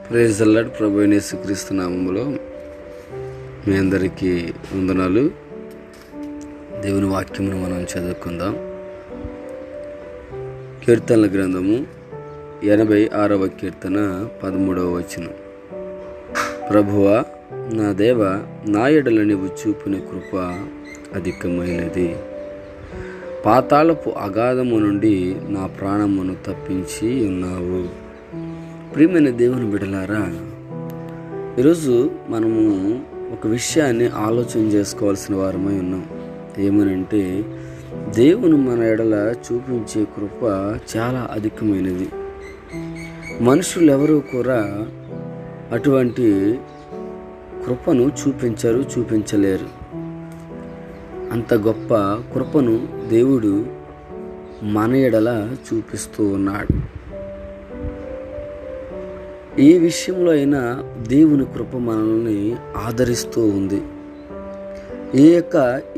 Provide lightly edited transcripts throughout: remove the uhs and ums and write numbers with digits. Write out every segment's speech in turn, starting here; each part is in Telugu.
Praise the lord. ప్రభువైన యేసుక్రీస్తు నామములో మీ అందరికీ వందనాలు. దేవుని వాక్యమును మనం చదువుకుందాం. కీర్తనల గ్రంథము 86వ కీర్తన 13వ వచనం. ప్రభువా నా దేవ, నా ఎడల నీవు చూపిన కృప అధికమైనది. పాతాళపు అగాధము నుండి నా ప్రాణమును తప్పించి ఉన్నావు. ప్రియమైన దేవుని బిడ్డలారా, ఈరోజు మనము ఒక విషయాన్ని ఆలోచన చేసుకోవాల్సిన వారమై ఉన్నాం. ఏమనంటే, దేవుని మన ఎడల చూపించే కృప చాలా అధికమైనది. మనుషులు ఎవరూ కూడా అటువంటి కృపను చూపించలేరు. అంత గొప్ప కృపను దేవుడు మన ఎడల చూపిస్తూ ఉన్నాడు. ఏ విషయంలో అయినా దేవుని కృప మనల్ని ఆదరిస్తూ ఉంది. ఏ యొక్క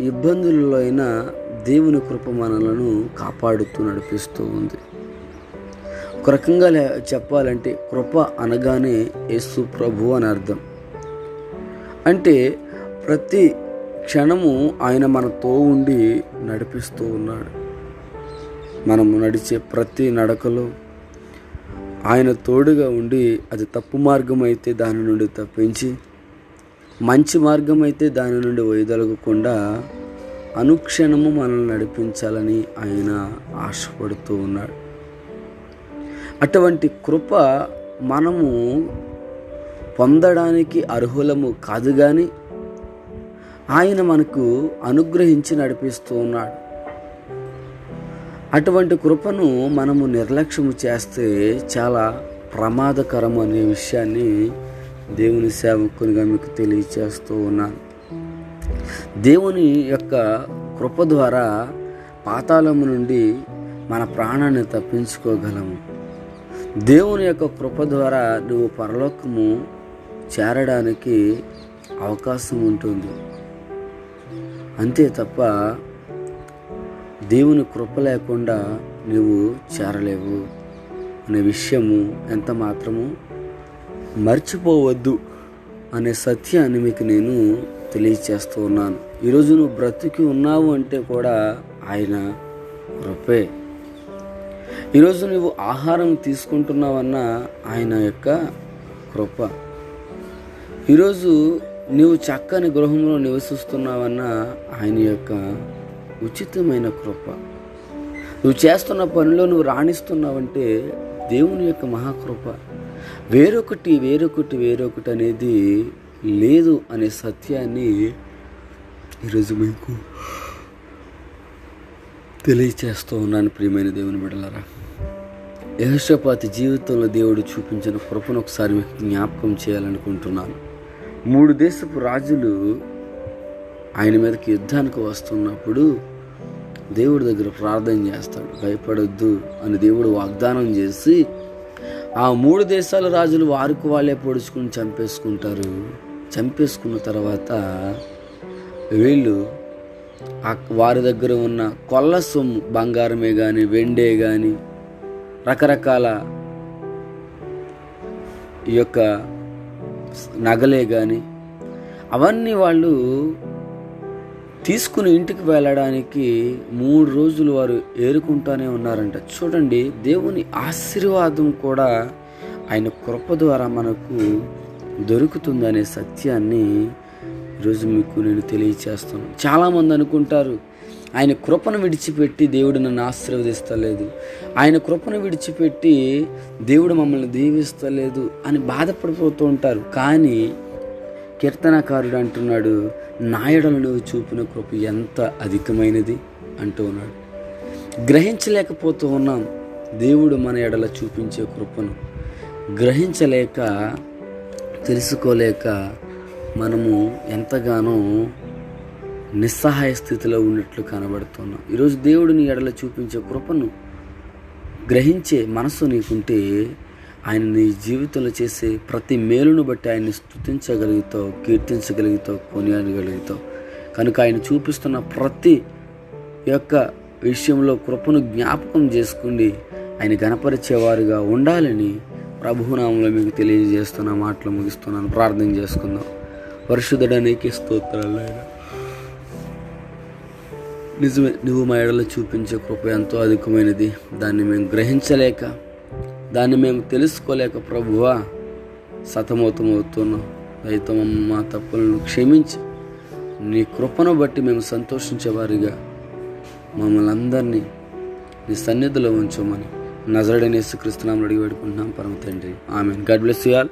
ఇబ్బందులలో అయినా దేవుని కృప మనలను కాపాడుతూ నడిపిస్తూ ఉంది. ఒక రకంగా చెప్పాలంటే కృప అనగానే యేసు ప్రభు అని అర్థం. అంటే ప్రతి క్షణము ఆయన మనతో ఉండి నడిపిస్తూ ఉన్నాడు. మనము నడిచే ప్రతి నడకలో ఆయన తోడుగా ఉండి, అది తప్పు మార్గం అయితే దాని నుండి తప్పించి, మంచి మార్గం అయితే దాని నుండి వైదొలగకుండా అనుక్షణము మనల్ని నడిపించాలని ఆయన ఆశపడుతూ ఉన్నాడు. అటువంటి కృప మనము పొందడానికి అర్హులము కాదు, కానీ ఆయన మనకు అనుగ్రహించి నడిపిస్తూ ఉన్నాడు. అటువంటి కృపను మనము నిర్లక్ష్యము చేస్తే చాలా ప్రమాదకరం అనే విషయాన్ని దేవుని సేవకునిగా మీకు తెలియచేస్తూ ఉన్నాను. దేవుని యొక్క కృప ద్వారా పాతాళము నుండి మన ప్రాణాన్ని తప్పించుకోగలము. దేవుని యొక్క కృప ద్వారా నువ్వు పరలోకము చేరడానికి అవకాశం ఉంటుంది. అంతే తప్ప దేవుని కృప లేకుండా నువ్వు చేరలేవు అనే విషయము ఎంత మాత్రము మర్చిపోవద్దు అనే సత్యాన్ని మీకు నేను తెలియచేస్తూ ఉన్నాను. ఈరోజు నువ్వు బ్రతికి ఉన్నావు అంటే కూడా ఆయన కృపే. ఈరోజు నువ్వు ఆహారం తీసుకుంటున్నావన్నా ఆయన యొక్క కృప. ఈరోజు నువ్వు చక్కని గృహంలో నివసిస్తున్నావన్నా ఆయన యొక్క ఉచితమైన కృప. నువ్వు చేస్తున్న పనిలో నువ్వు రాణిస్తున్నావంటే దేవుని యొక్క మహాకృప. వేరొకటి అనేది లేదు అనే సత్యాన్ని ఈరోజు మీకు తెలియచేస్తూ ఉన్నాను. ప్రియమైన దేవుని బిడ్డలారా, యెహోషాపాతు జీవితంలో దేవుడు చూపించిన కృపను ఒకసారి మీకు జ్ఞాపకం చేయాలనుకుంటున్నాను. 3 దేశపు రాజులు ఆయన మీదకి యుద్ధానికి వస్తున్నప్పుడు దేవుడి దగ్గర ప్రార్థన చేస్తాడు. భయపడొద్దు అని దేవుడు వాగ్దానం చేసి ఆ 3 దేశాల రాజులు వారికి వాళ్ళే పొడుచుకుని చంపేసుకుంటారు. చంపేసుకున్న తర్వాత వీళ్ళు వారి దగ్గర ఉన్న కొల్ల సొమ్ము, బంగారమే కానీ వెండే కానీ రకరకాల ఈ యొక్క నగలే కానీ అవన్నీ వాళ్ళు తీసుకుని ఇంటికి వెళ్ళడానికి 3 రోజులు వారు ఏరుకుంటానే ఉన్నారంట. చూడండి, దేవుని ఆశీర్వాదం కూడా ఆయన కృప ద్వారా మనకు దొరుకుతుందనే సత్యాన్ని ఈరోజు మీకు నేను తెలియచేస్తాను. చాలామంది అనుకుంటారు, ఆయన కృపను విడిచిపెట్టి దేవుడు నన్ను ఆశీర్వదిస్తలేదు, ఆయన కృపను విడిచిపెట్టి దేవుడు మమ్మల్ని దీవిస్తలేదు అని బాధపడిపోతూ ఉంటారు. కానీ కీర్తనకారుడు అంటున్నాడు, నా ఎడల నువ్వు చూపిన కృప ఎంత అధికమైనది అంటూ ఉన్నాడు. గ్రహించలేకపోతూ ఉన్నాం దేవుడు మన ఎడల చూపించే కృపను. గ్రహించలేక, తెలుసుకోలేక మనము ఎంతగానో నిస్సహాయ స్థితిలో ఉన్నట్లు కనబడుతున్నాం. ఈరోజు దేవుడు నీ ఎడల చూపించే కృపను గ్రహించే మనసు నీకుంటే ఆయన నీ జీవితంలో చేసే ప్రతి మేలును బట్టి ఆయన్ని స్తుతించగలుగుతావు, కీర్తించగలుగుతావు, కొనియాడగలుగుతావు. కనుక ఆయన చూపిస్తున్న ప్రతి యొక్క విషయంలో కృపను జ్ఞాపకం చేసుకుని ఆయన గణపరిచేవారుగా ఉండాలని ప్రభునామంలో మీకు తెలియజేస్తున్న మాటలు ముగిస్తున్నాను. ప్రార్థన చేసుకుందాం. పరిశుద్ధుడా నీకే స్తోత్రాలు నాయనా. నిజమే, నువ్వు మా ఎడలో చూపించే కృప ఎంతో అధికమైనది. దాన్ని మేము గ్రహించలేక, దాన్ని మేము తెలుసుకోలేక ప్రభువా సతమతమవుతున్నాం. అయితే మా తప్పులను క్షమించి నీ కృపను బట్టి మేము సంతోషించేవారిగా మమ్మల్ని అందరినీ నీ సన్నిధిలో ఉంచమని నజరేయుడైన యేసుక్రీస్తు నామములో అడిగి వేడుకుంటున్నాం పరమ తండ్రి. Amen. God bless you all.